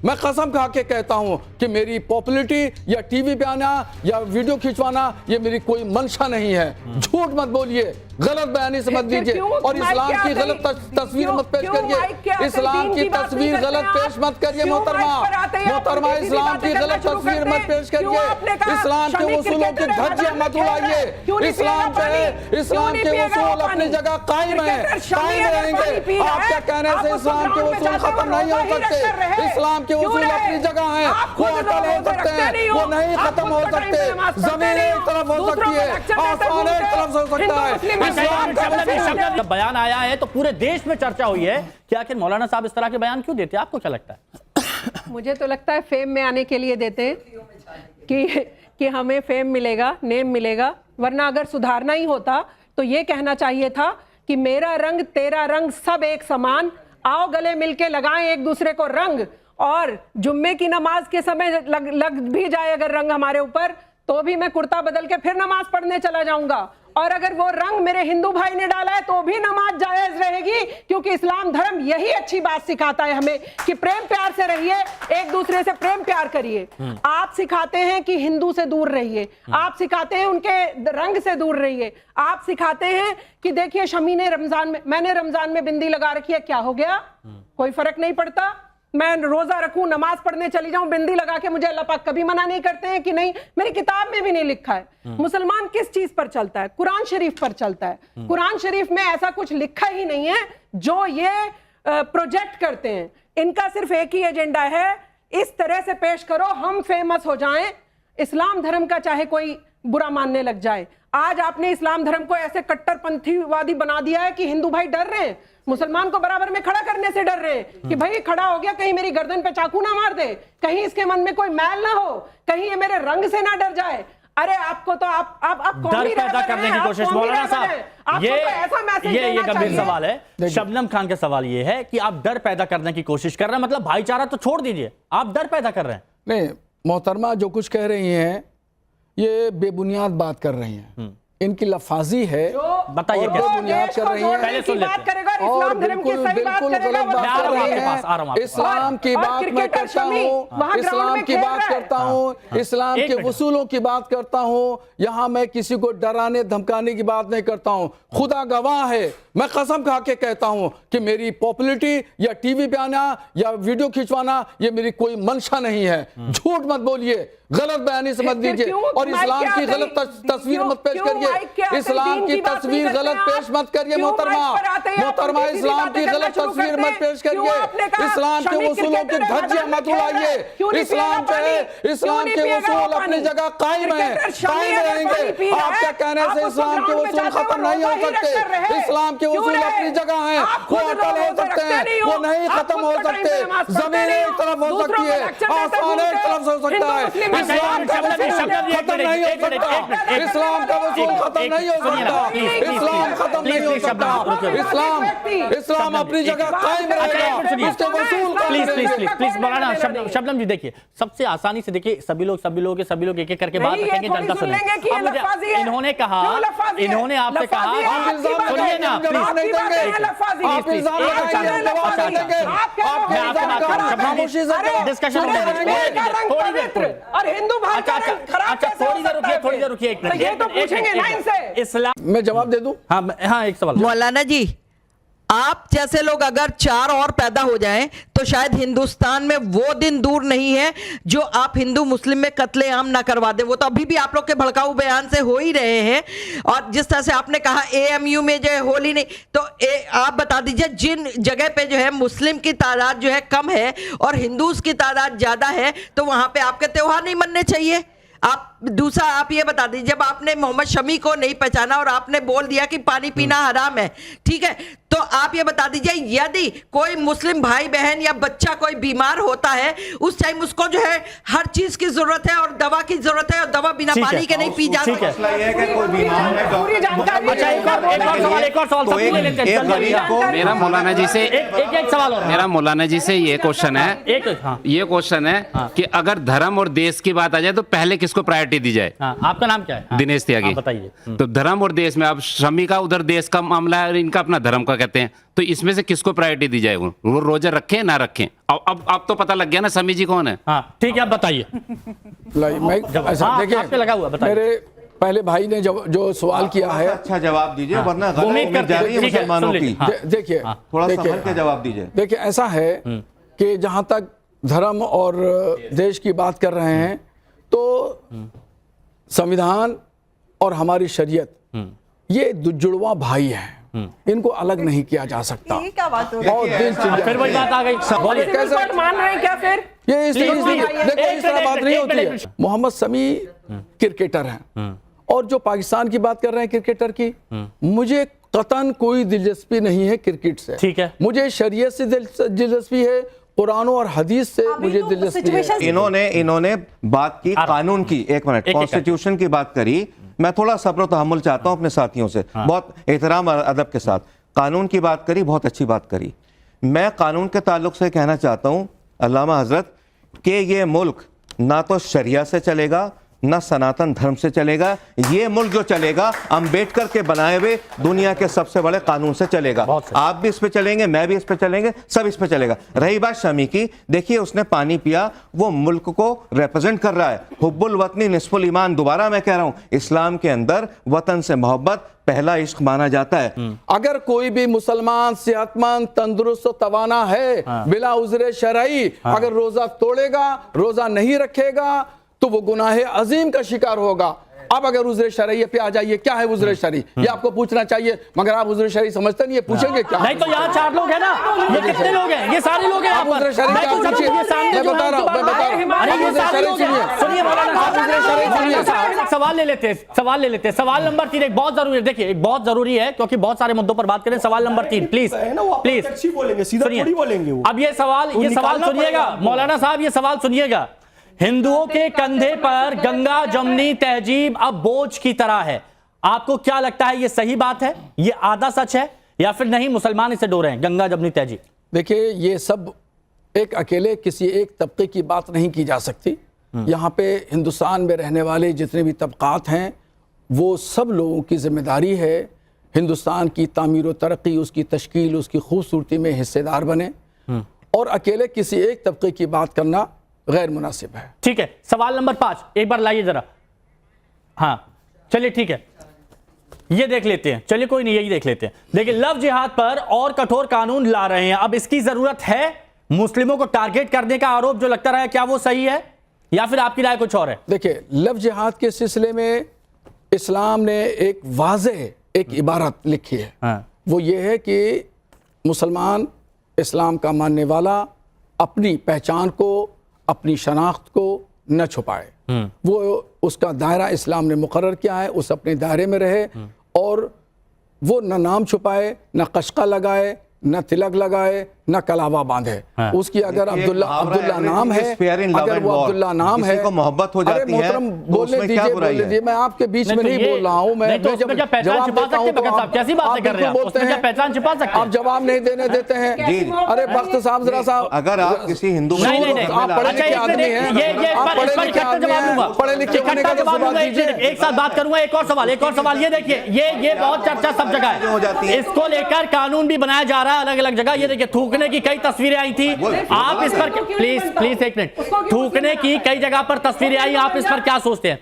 मैं कसम खा के कहता हूं कि मेरी पॉपुलैरिटी या टीवी पे आना या वीडियो खिंचवाना ये मेरी कोई मंशा नहीं है। झूठ मत बोलिए, गलत बयानी से मत दीजिए और इस्लाम की गलत तस्वीर मत पेश करिए। इस्लाम की तस्वीर गलत पेश मत करिए मोहतरमा, इस्लाम की गलत तस्वीर मत पेश करिए। इस्लाम के उसूलों की धज्जियां मत उड़ाइए। इस्लाम के उसूल अपनी जगह कायम है, कायम रहेंगे। आपके कहने से इस्लाम के उसूल खत्म नहीं हो सकते। इस्लाम के उसूल अपनी जगह हैं, वो अटल हो सकते हैं, वो नहीं खत्म हो सकते। जमीन एक तरफ हो सकती है, आसमान एक तरफ हो सकता है। जब बयान आया है तो पूरे देश में चर्चा हुई है कि आखिर मौलाना साहब इस तरह के बयान क्यों देते हैं, आपको क्या लगता है? मुझे तो लगता है फेम में आने के लिए देते हैं कि हमें फेम मिलेगा, नेम मिलेगा, वरना अगर सुधारना ही होता तो ये कहना चाहिए था कि मेरा रंग तेरा रंग सब एक समान, आओ गले मिलके लगाएं एक दूसरे को रंग। और जुम्मे की नमाज के समय लग भी जाए अगर रंग हमारे ऊपर, तो भी मैं कुर्ता बदल के फिर नमाज पढ़ने चला जाऊंगा। और अगर वो रंग मेरे हिंदू भाई ने डाला है तो भी नमाज जायज रहेगी, क्योंकि इस्लाम धर्म यही अच्छी बात सिखाता है हमें कि प्रेम प्यार से रहिए, एक दूसरे से प्रेम प्यार करिए। आप सिखाते हैं कि हिंदू से दूर रहिए, आप सिखाते हैं उनके रंग से दूर रहिए, आप सिखाते हैं कि देखिए शमी ने मैंने रमजान में बिंदी लगा रखी है, क्या हो गया, कोई फर्क नहीं पड़ता। मैं रोजा रखूं, नमाज पढ़ने चली जाऊं बिंदी लगा के, मुझे अल्लाह पाक कभी मना नहीं करते हैं कि नहीं, मेरी किताब में भी नहीं लिखा है। मुसलमान किस चीज पर चलता है? कुरान शरीफ पर चलता है। कुरान शरीफ में ऐसा कुछ लिखा ही नहीं है जो ये प्रोजेक्ट करते हैं। इनका सिर्फ एक ही एजेंडा है, इस तरह से पेश करो हम फेमस हो जाएं, इस्लाम धर्म का चाहे कोई बुरा मानने लग जाए। आज आपने इस्लाम धर्म को ऐसे कट्टरपंथीवादी बना दिया है कि हिंदू भाई डर रहे हैं, मुसलमान को बराबर में खड़ा करने से डर रहे हैं कि भाई खड़ा हो गया, कहीं मेरी गर्दन पे चाकू ना मार दे, कहीं इसके मन में कोई मैल ना हो, कहीं ये मेरे रंग से ना डर जाए। अरे आपको तो आप डर पैदा करने की कोशिश, मौलाना साहब ये गंभीर सवाल है। शबनम खान का सवाल ये है कि आप डर पैदा करने की कोशिश कर रहे हैं, मतलब भाईचारा तो छोड़ दीजिए, आप डर पैदा कर रहे हैं। नहीं मोहतरमा, जो कुछ कह रही हैं ये बेबुनियाद बात कर रही हैं, इनकी लफाजी है, बताइए बेबुनियाद कर रही हैं पहले सुन लेते हैं। और बिल्कुल गलत बात कर रही हैं। इस्लाम की बात मैं करता हूँ, इस्लाम की बात करता हूँ, इस्लाम के उसूलों की बात करता हूँ। यहाँ मैं किसी को डराने धमकाने की बात नहीं करता हूँ। खुदा गवाह है, मैं कसम खा के कहता हूँ कि मेरी पॉपुलैरिटी या टीवी पे आना या वीडियो खिंचवाना ये मेरी कोई मंशा नहीं है। झूठ मत बोलिए, गलत बयानी से मत दीजिए और इस्लाम की गलत तस्वीर मत पेश करिए। इस्लाम की तस्वीर गलत पेश मत करिए मोहतरमा, इस्लाम की गलत तस्वीर मत पेश करिए। इस्लाम के उसूलों की धज्जियां मत उड़ाइए। इस्लाम के उसूल अपनी जगह कायम है, कायम रहेंगे। आपके कहने से इस्लाम के उसूल खत्म नहीं हो सकते। इस्लाम के उसूल अपनी जगह हैं, वो अटल हो सकते हैं, वो नहीं खत्म हो सकते। जमीन एक तरफ हो सकती है, आसमान एक तरफ हो सकता है। इस्लाम का उसूल खत्म नहीं हो सकता, इस्लाम का उसूल खत्म नहीं हो सकता, इस्लाम खत्म नहीं हो सकता। इस्लाम अपनी जगह कायम रहेगा, उसके उसूल प्लीज मौलाना शबनम जी देखिए, सबसे आसानी से देखिए, सभी लोग एक एक करके बात रखेंगे, जनता सुनेंगे। इन्होंने कहा, इन्होंने आपसे कहा, सुनिए ना थोड़ी देर रुकिए एक मिनट, इस्लाम मैं जवाब दे दूं? हाँ एक सवाल। मौलाना जी, आप जैसे लोग अगर 4 और पैदा हो जाएं तो शायद हिंदुस्तान में वो दिन दूर नहीं है जो आप हिंदू मुस्लिम में कत्लेआम ना करवा दे। वो तो अभी भी आप लोग के भड़काऊ बयान से हो ही रहे हैं। और जिस तरह से आपने कहा एएमयू में जो है होली नहीं, तो आप बता दीजिए जिन जगह पे जो है मुस्लिम की तादाद जो है कम है और हिंदूज की तादाद ज्यादा है, तो वहां पे आपके त्योहार नहीं मनने चाहिए। आप दूसरा आप ये बता दीजिए, जब आपने मोहम्मद शमी को नहीं पहचाना और आपने बोल दिया कि पानी पीना हराम है, ठीक है, तो आप ये बता दीजिए यदि कोई मुस्लिम भाई बहन या बच्चा कोई बीमार होता है, उस टाइम उसको जो है हर चीज की जरूरत है और दवा की जरूरत है और दवा बिना पानी के नहीं पी जा सकती। मेरा मौलाना जी से एक सवाल और, मेरा मौलाना जी से ये क्वेश्चन है, ये क्वेश्चन है कि अगर धर्म और देश की बात आ जाए तो पहले किसको प्रायोरिटी प्रायोरिटी दी जाए। हाँ, आपका नाम क्या है? हाँ, दिनेश त्यागी। आप बताइए। तो धर्म और देश में अब शमी का उधर देश का मामला है और इनका अपना धर्म का कहते हैं, तो इसमें से किसको प्रायोरिटी दी जाए? वो रोजा रखें ना रखें? अब तो पता लग गया ना शमी जी कौन है। हाँ ठीक है, आप बताइए। देखिए, आप पे लगा हुआ, बताइए। मेरे पहले भाई ने जो सवाल किया है, अच्छा जवाब दीजिए, वरना गलत उम्मीद उम्मीद जा रही है ठीक है, मुसलमानों सुन की। लीजिए। देखिए थोड़ा संभल के जवाब दीजिए। देखिए ऐसा है कि जहां तक धर्म और देश की बात कर रहे हैं, तो संविधान और हमारी शरीयत ये जुड़वा भाई हैं, इनको अलग नहीं किया जा सकता। क्या बात हो बहुत दिल चिढ़ फिर वही बात आ गई। बोलिए। कैसे मान रहे हैं क्या फिर? ये इस Please, देखो, इस तरह बात नहीं होती है। एक मोहम्मद शमी क्रिकेटर हैं, और जो पाकिस्तान की बात कर रहे हैं क्रिकेटर की, मुझे कतन कोई दिलचस्पी नहीं है क्रिकेट से। ठीक है। मुझे शरीयत से दिलचस्पी है, कुरान और हदीस से मुझे दिलचस्पी है। इन्होंने बात की कानून की, एक मिनट, एक- कॉन्स्टिट्यूशन की बात करी। मैं थोड़ा सब्र तहम्मुल चाहता हूं अपने साथियों से, बहुत एहतराम और अदब के साथ। कानून की बात करी, बहुत अच्छी बात करी। मैं कानून के ताल्लुक से कहना चाहता हूं अल्लामा हजरत कि ये मुल्क ना तो शरिया से चलेगा ना सनातन धर्म से चलेगा। ये मुल्क जो चलेगा अंबेडकर के बनाए हुए दुनिया के सबसे बड़े कानून से चलेगा। आप भी इस पे चलेंगे, मैं भी इस पे चलेंगे, सब इस पे चलेगा। रही बात शमी की, देखिए उसने पानी पिया, वो मुल्क को रिप्रेजेंट कर रहा है। हुब्बुल वतनी निस्फुल ईमान। दोबारा मैं कह रहा हूं, इस्लाम के अंदर वतन से मोहब्बत पहला इश्क माना जाता है। अगर कोई भी मुसलमान सेहतमंद तंदुरुस्त तवाना है, बिला उज़्र शरई, अगर रोजा तोड़ेगा, रोजा नहीं रखेगा, तो वो गुनाह अजीम का शिकार होगा। अब अगर उज़्र शरई पे आ जाइए, क्या है उज़्र शरई? ये आपको पूछना चाहिए, मगर आप उज़्र शरई समझते नहीं है, पूछेंगे क्या? नहीं तो यहाँ 4 लोग हैं ना, ये कितने लोग हैं? ये सारे लोग हैं यहाँ आप पर। उज़्र शरई मैं क्या तो सब पूछिए? ये सामने मैं जो बता है, रहा हूं, मैं बता रहा हूं। अरे आप ये उज़्र सारे शरई लोग हैं। सुनिए। सुनिए मौलाना आप उज़्र शरई सुनिए। साहब, सवाल ले लेते हैं, सवाल नंबर 3 एक बहुत जरूरी है। देखिए एक बहुत जरूरी है, क्योंकि बहुत सारे मुद्दों पर बात करें। सवाल नंबर 3 प्लीज प्लीज बोलेंगे, सीधा थोड़ी बोलेंगे वो। अब ये सवाल सुनिएगा मौलाना साहब, ये सवाल सुनिएगा। हिंदुओं के कंधे पर गंगा जमनी तहजीब अब बोझ की तरह है। आपको क्या लगता है, ये सही बात है, ये आधा सच है, या फिर नहीं मुसलमान इसे डो रहे हैं, गंगा जमनी तहजीब? देखिए ये सब एक अकेले किसी एक तबके की बात नहीं की जा सकती। यहाँ पे हिंदुस्तान में रहने वाले जितने भी तबकात हैं, वो सब लोगों की जिम्मेदारी है हिंदुस्तान की तामीर व तरक्की, उसकी तश्कील, उसकी खूबसूरती में हिस्सेदार बने, और अकेले किसी एक तबके की बात करना गैर मुनासिब है। ठीक है, सवाल नंबर 5 एक बार लाइए जरा। हाँ चलिए ठीक है, ये देख लेते हैं। चलिए कोई नहीं, यही देख लेते हैं। देखिए लव जिहाद पर और कठोर कानून ला रहे हैं, अब इसकी जरूरत है? मुस्लिमों को टारगेट करने का आरोप जो लगता रहा है, क्या वो सही है, या फिर आपकी राय कुछ और है? देखिए लव जिहाद के सिलसिले में इस्लाम ने एक वाज़ेह एक इबारत लिखी है। हाँ। वो ये है कि मुसलमान इस्लाम का मानने वाला अपनी पहचान को, अपनी शनाख्त को न छुपाए। वो उसका दायरा इस्लाम ने मुकर्रर किया है, उस अपने दायरे में रहे, और वो न नाम छुपाए, न कशका लगाए, न तिलक लगाए, न कलावा बांधे। हाँ। उसकी अगर अब्दुल्ला नाम है, अगर वो अब्दुल्ला नाम है, को मोहब्बत हो जाती है, बोलने दीजिए, मैं आपके बीच में नहीं बोल रहा हूँ। मैं तो उसमें क्या पहचान छिपा सकते हैं? भगत साहब कैसी बातें कर रहे हैं? उसमें क्या पहचान छिपा सकते हैं? आप जवाब नहीं देने देते हैं। जी। अरे बख्त साहब जरा साहब, अगर आप किसी हिंदू नहीं, आप पढ़े लिखे आदमी हैं, आप पढ़े लिखे आदमी हैं, पढ़े लिखे होने का तो जवाब दीजिए। एक साथ बात करूंगा। एक और सवाल ये देखिए, ये बहुत चर्चा सब जगह है, इसको लेकर कानून भी बनाया जा रहा है अलग अलग जगह। ये देखिए थूकने की कई तस्वीरें आई थी, आप इस पर प्लीज एक मिनट, थूकने की कई जगह पर तस्वीरें आई, आप इस पर क्या सोचते हैं?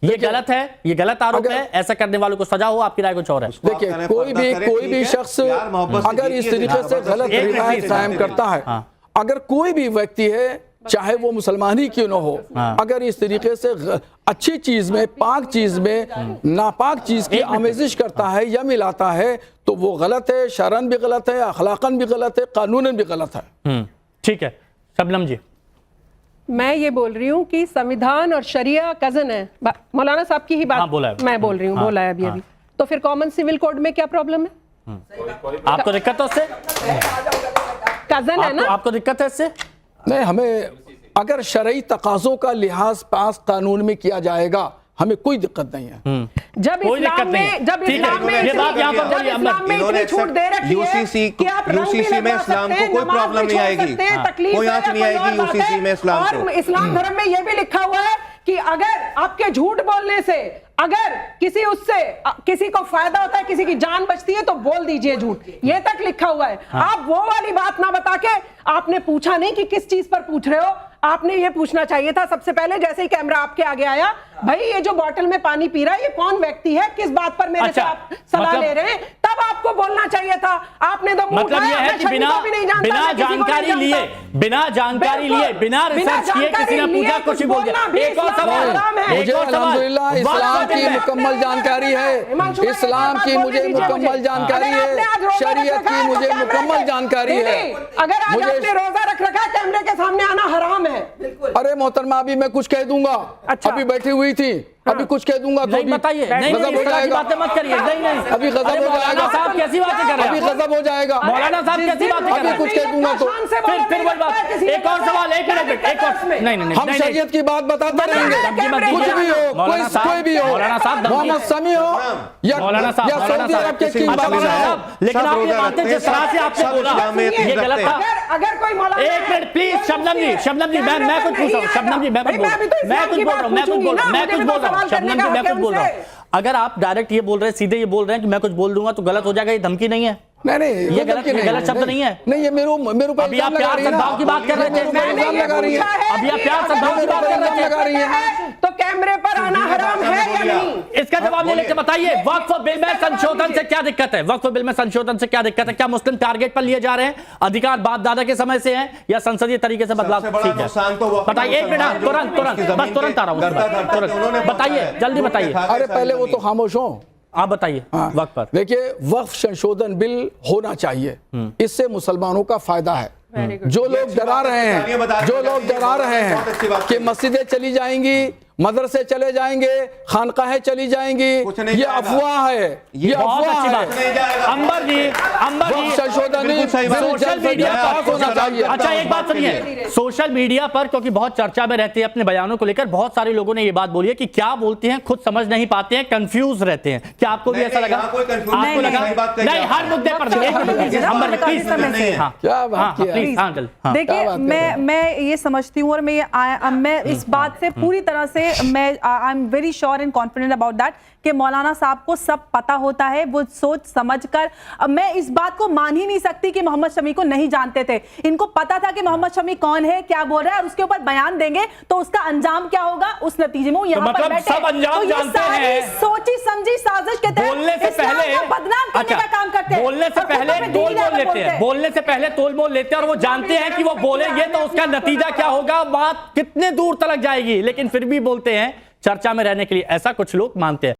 ये गलत है, ये गलत आरोप है, ऐसा करने वालों को सजा हो, आपकी राय कुछ और है? देखिए कोई भी शख्स अगर इस तरीके से गलत रिवायत कायम करता है, अगर कोई भी व्यक्ति है, चाहे वो मुसलमान ही क्यों न हो, अगर इस तरीके से अच्छी चीज में, पाक चीज में नापाक चीज की आमेजिश करता है या मिलाता है, तो वो गलत है, शरन भी गलत है, अखलाकन भी गलत है, कानूनन भी गलत है। ठीक है शबनम जी। मैं ये बोल रही हूँ कि संविधान और शरिया कजन है। मौलाना साहब की ही बात हाँ, बोला है। मैं बोल रही हूँ, बोला है अभी। तो फिर कॉमन सिविल कोड में क्या प्रॉब्लम है? आपको दिक्कत है उससे? कजन है ना? आपको दिक्कत है इससे? नहीं, हमें अगर शरई तकाज़ों का लिहाज पास कानून में किया जाएगा, हमें कोई दिक्कत नहीं है। जब इस्लाम में ये बात यहाँ पर बोलिए, इतनी छूट दे रखी है यूसीसी कि आप रंग भी यूसीसी में लगवा इस्लाम सकते को हैं, कोई नमाज प्रॉब्लम भी नहीं छोड़ आएगी, सकते हैं, तकलीफ कोई है, आंच नहीं कोई और आएगी बात यूसीसी है। में इस्लाम और को। इस्लाम धर्म में ये भी लिखा हुआ है कि अगर आपके झूठ बोलने से अगर किसी को फायदा होता है, किसी की जान बचती है, तो बोल दीजिए झूठ, ये तक लिखा हुआ है। आप वो वाली बात ना बता के, आपने पूछा नहीं कि किस चीज पर पूछ रहे हो, आपने ये पूछना चाहिए था सबसे पहले, जैसे ही कैमरा आपके आगे आया, भाई ये जो बोतल में पानी पी रहा है ये कौन व्यक्ति है, किस बात पर मेरे से आप सलाह ले रहे हैं, तब आपको बोलना चाहिए था। आपने तो मतलब ये है कि बिना जानकारी लिए, बिना जानकारी लिए, बिना रिसर्च किए किसी ने पूछा, कुछ ही बोल दिया। एक और सवाल, मुझे अल्हम्दुलिल्लाह इस्लाम की मुकम्मल जानकारी है, इस्लाम की मुझे मुकम्मल जानकारी है, शरीयत की मुझे मुकम्मल जानकारी है। अगर आज आपने रोजा रख रखा है, कैमरे के सामने आना हराम है। अरे मोहतरमा, अभी मैं कुछ कह दूंगा, अभी बैठी हुई थी, अभी कुछ कह दूंगा तो नहीं बताइए, नहीं गजब हो जाएगा, बातें मत करिए, नहीं नहीं, अभी गजब हो जाएगा साहब कैसी बातें कर रहे अभी हैं, गजब हो जाएगा मौलाना साहब कैसी बातें कर रहे अभी हैं, कुछ कह दूंगा तो फिर वही बात। एक और सवाल, एक मिनट, एक और, नहीं नहीं हम शरीयत की बात बताते रहेंगे, कुछ भी हो, कोई भी हो, मौलाना साहब, मोहम्मद समी हो या मौलाना साहब, या सऊदी अरब के किंग बादशाह हो। लेकिन आप ये बातें जिस तरह से आपने बोला ये गलत था। अगर कोई मौलाना, एक मिनट प्लीज, शबनम जी, शबनम जी, मैं कुछ पूछ रहा हूँ, शबनम जी, मैं कुछ बोल रहा हूँ, मैं कुछ बोल रहा हूँ, शबनम जी, मैं कुछ बोल रहा हूँ। अगर आप डायरेक्ट ये बोल रहे हैं, सीधे ये बोल रहे हैं कि मैं कुछ बोल दूंगा तो गलत हो जाएगा, ये धमकी नहीं है? नहीं ये गलत शब्द नहीं है। नहीं, ये मेरे ऊपर अभी आप प्यार सद्भाव की बात कर रहे थे, लगा रही है, अभी आप प्यार सद्भाव की बात कर रहे लगा रही है, है तो कैमरे पर आना हराम है या नहीं? इसका जवाब ले लेके बताइए, वक्फ बिल में संशोधन से क्या दिक्कत है? वक्फ बिल में संशोधन से क्या दिक्कत है? क्या मुस्लिम टारगेट पर लिए जा रहे हैं? अधिकार बाप दादा के समय से है या संसदीय तरीके से बदलाव? ठीक है, बताइए, एक मिनट, तुरंत आ रहा हूं, बताइए, जल्दी बताइए। अरे पहले वो तो खामोश हो, आप बताइए। वक्त पर देखिए, वक्फ संशोधन बिल होना चाहिए, इससे मुसलमानों का फायदा है। जो लोग डरा रहे हैं कि मस्जिदें चली जाएंगी, मदरसे चले जाएंगे, खानकाहें चली जाएंगी, ये अफवाह है, ये अफवाह है। अंबर जी, संशोधन सोशल मीडिया पास होना चाहिए। अच्छा एक बात सुनिए, सोशल मीडिया पर क्योंकि बहुत चर्चा में रहते हैं अपने बयानों को लेकर, बहुत सारे लोगों ने ये बात बोली है कि क्या बोलते हैं खुद समझ नहीं पाते हैं, कंफ्यूज रहते हैं। क्या आपको भी ऐसा लगा? आपको लगा? नहीं, हर मुद्दे पर देखिए, मैं ये समझती हूँ और मैं इस बात से पूरी तरह से I am very sure and confident about that कि मौलाना साहब को सब पता होता है, वो सोच समझकर। मैं इस बात को मान ही नहीं सकती कि मोहम्मद शमी को नहीं जानते थे। इनको पता था कि मोहम्मद शमी कौन है, क्या बोल रहा है, और उसके ऊपर बयान देंगे तो उसका अंजाम क्या होगा, उस नतीजे में वो यहाँ पर बैठे। सब अंजाम जानते हैं, सोची समझी साजिश के तहत बोलने से पहले बदनाम करने का काम करते हैं, बोलने से पहले तोल मोल लेते हैं, बोलने से पहले तोल मोल लेते हैं, और वो जानते हैं कि वो बोलेंगे तो उसका नतीजा क्या होगा, बात कितने दूर तक जाएगी, लेकिन फिर भी बोलते हैं चर्चा में रहने के लिए। ऐसा कुछ लोग मानते हैं।